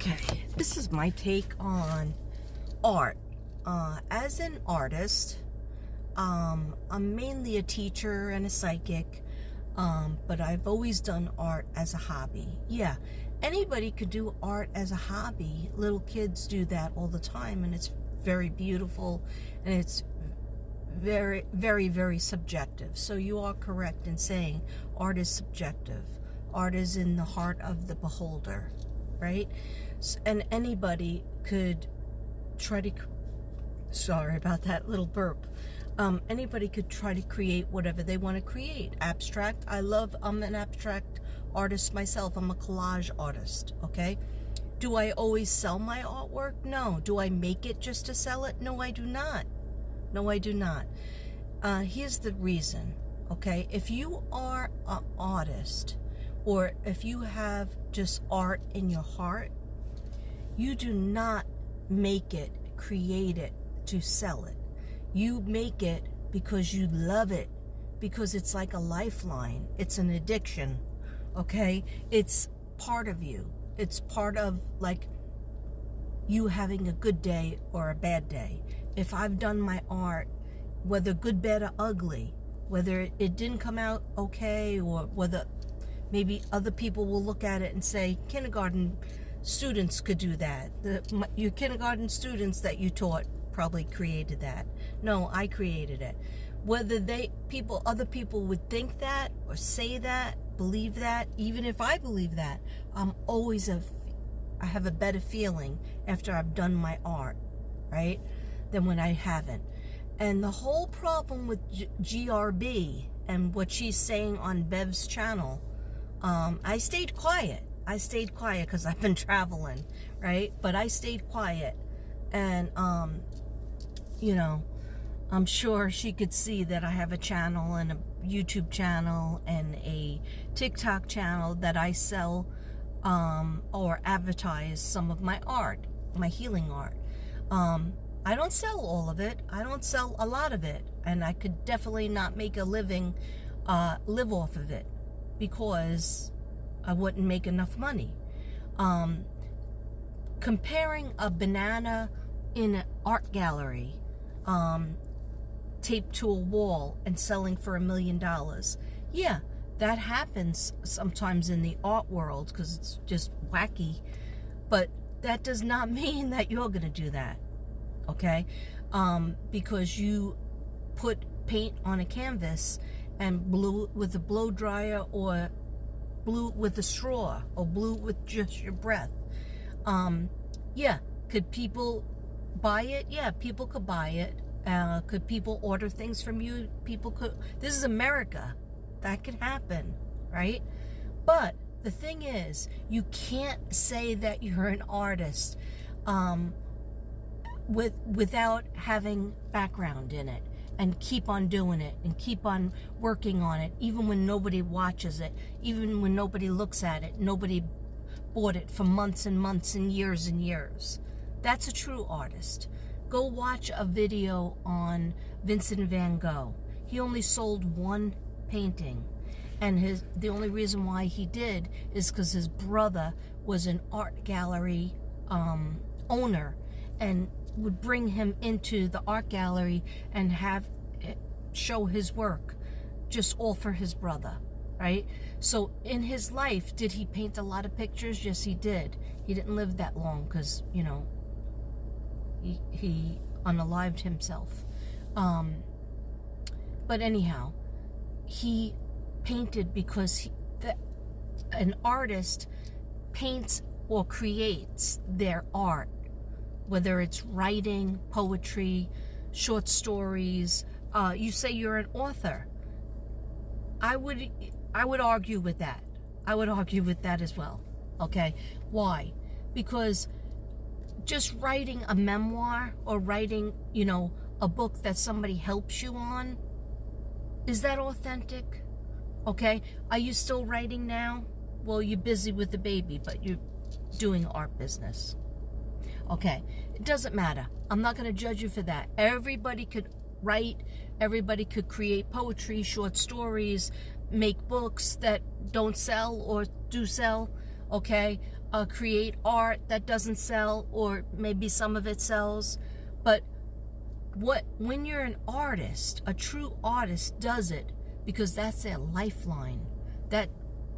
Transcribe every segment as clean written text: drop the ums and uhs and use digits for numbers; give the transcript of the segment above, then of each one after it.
Okay, this is my take on art. As an artist, I'm mainly a teacher and a psychic, but I've always done art as a hobby. Yeah, anybody could do art as a hobby. Little kids do that all the time, and it's very beautiful, and it's very, very, very subjective. So you are correct in saying art is subjective. Art is in the heart of the beholder, right? And anybody could try to, sorry about that little burp. Anybody could try to create whatever they want to create. Abstract, I'm an abstract artist myself. I'm a collage artist, okay? Do I always sell my artwork? No. Do I make it just to sell it? No, I do not. No, I do not. Here's the reason, okay? If you are an artist, or if you have just art in your heart, you do not make it, create it to sell it. You make it because you love it, because it's like a lifeline. It's an addiction, okay? It's part of you. It's part of like you having a good day or a bad day. If I've done my art, whether good, bad, or ugly, whether it didn't come out okay, or whether maybe other people will look at it and say, kindergarten students could do that. Your kindergarten students that you taught probably created that. No, I created it. Whether other people would think that or say that, believe that, even if I believe that, I have a better feeling after I've done my art, right, than when I haven't. And the whole problem with GRB and what she's saying on Bev's channel, I stayed quiet. Because I've been traveling, right? But I stayed quiet. And, I'm sure she could see that I have a channel and a YouTube channel and a TikTok channel that I sell or advertise some of my art, my healing art. I don't sell all of it. I don't sell a lot of it. And I could definitely not make a living, live off of it, because I wouldn't make enough money. Comparing a banana in an art gallery, taped to a wall and selling for $1 million. Yeah, that happens sometimes in the art world because it's just wacky. But that does not mean that you're going to do that, okay? Because you put paint on a canvas and blew with a blow dryer, or blew with a straw, or blew with just your breath. Yeah, could people buy it? Yeah, people could buy it. Could people order things from you? People could. This is America. That could happen, right? But the thing is, you can't say that you're an artist without having background in it, and keep on doing it and keep on working on it, even when nobody watches it, even when nobody looks at it, nobody bought it for months and months and years. That's a true artist. Go watch a video on Vincent van Gogh. He only sold one painting, and the only reason why he did is because his brother was an art gallery owner, and would bring him into the art gallery and have it show his work, just all for his brother, right? So in his life, did he paint a lot of pictures? Yes, he did. He didn't live that long because, he unalived himself. But anyhow, he painted because an artist paints or creates their art, whether it's writing, poetry, short stories. You say you're an author. I would argue with that. I would argue with that as well. Okay? Why? Because just writing a memoir or writing, a book that somebody helps you on, is that authentic? Okay? Are you still writing now? Well, you're busy with the baby, but you're doing art business. Okay, it doesn't matter. I'm not going to judge you for that. Everybody could write. Everybody could create poetry, short stories, make books that don't sell or do sell. Okay, create art that doesn't sell, or maybe some of it sells. But when you're an artist, a true artist does it because that's their lifeline. That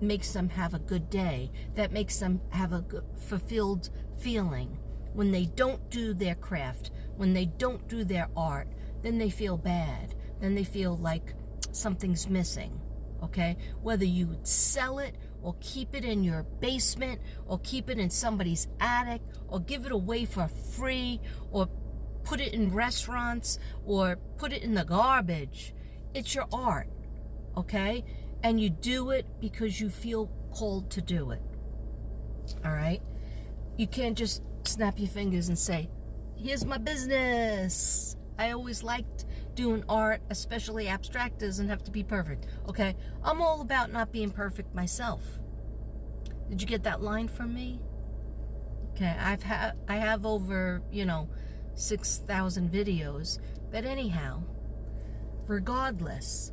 makes them have a good day. That makes them have a good, fulfilled feeling. When they don't do their craft, when they don't do their art, then they feel bad. Then they feel like something's missing, okay? Whether you would sell it or keep it in your basement or keep it in somebody's attic or give it away for free or put it in restaurants or put it in the garbage, it's your art, okay? And you do it because you feel called to do it, all right? You can't just snap your fingers and say, here's my business. I always liked doing art, especially abstract. Doesn't have to be perfect, okay? I'm all about not being perfect myself. Did you get that line from me? Okay, I have over, 6,000 videos. But anyhow, regardless,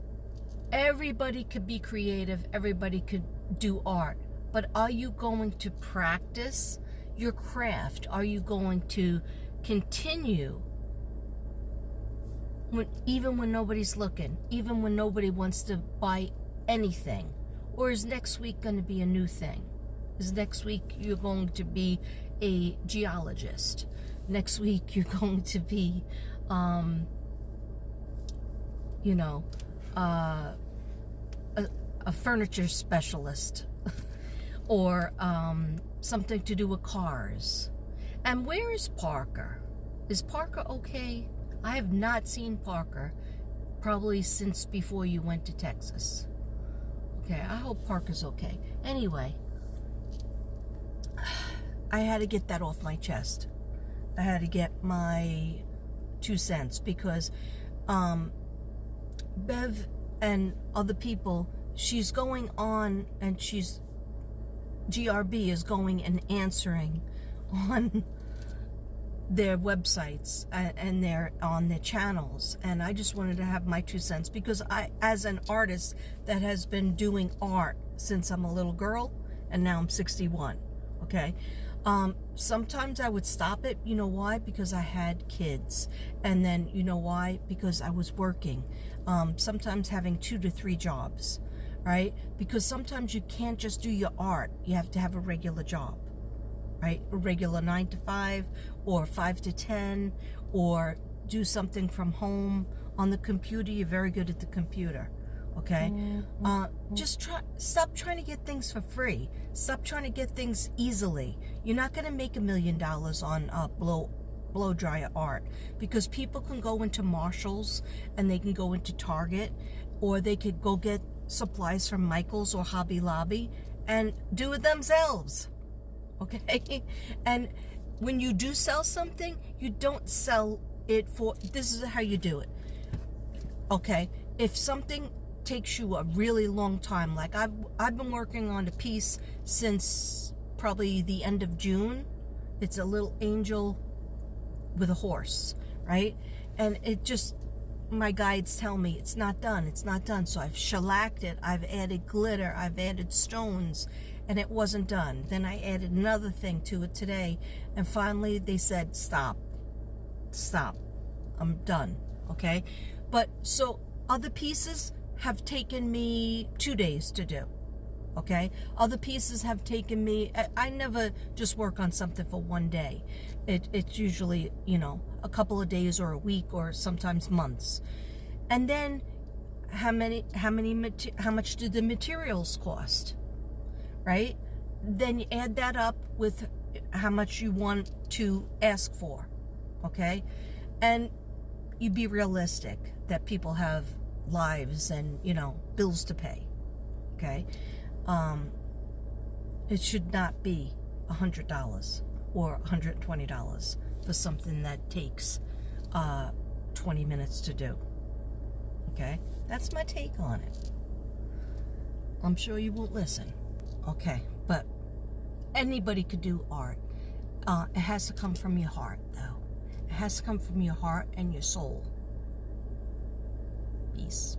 everybody could be creative, everybody could do art. But are you going to practice your craft? Are you going to continue even when nobody's looking, even when nobody wants to buy anything? Or is next week going to be a new thing? Is next week you're going to be a geologist? Next week you're going to be, a furniture specialist or something to do with cars. And where is Parker? Is Parker okay? I have not seen Parker probably since before you went to Texas. Okay, I hope Parker's okay. Anyway, I had to get that off my chest. I had to get my 2 cents because Bev and other people, she's going on and GRB is going and answering on their websites and on their channels, and I just wanted to have my 2 cents because I, as an artist that has been doing art since I'm a little girl and now I'm 61, okay, sometimes I would stop it. You know why? Because I had kids. And then you know why? Because I was working, sometimes having 2 to 3 jobs, right? Because sometimes you can't just do your art, you have to have a regular job, right? A regular 9 to 5 or 5 to 10, or do something from home on the computer. You're very good at the computer, okay? Just stop trying to get things for free. Stop trying to get things easily. You're not going to make $1 million on blow dryer art, because people can go into Marshalls and they can go into Target, or they could go get supplies from Michael's or Hobby Lobby and do it themselves. Okay? And when you do sell something, you don't sell it for, this is how you do it. Okay? If something takes you a really long time, like I've been working on a piece since probably the end of June. It's a little angel with a horse, right? And it just, my guides tell me it's not done. So I've shellacked it, I've added glitter, I've added stones, and it wasn't done. Then I added another thing to it today, and finally they said, stop, I'm done, okay? But so other pieces have taken me 2 days to do, okay? Other pieces have taken me, I never just work on something for 1 day. It's usually, a couple of days or a week or sometimes months. And then how much do the materials cost, right? Then you add that up with how much you want to ask for, okay? And you be realistic that people have lives and, bills to pay, okay? It should not be $100 or $120 for something that takes 20 minutes to do, okay? That's my take on it. I'm sure you won't listen, okay? But anybody could do art. It has to come from your heart, though. It has to come from your heart and your soul. Peace.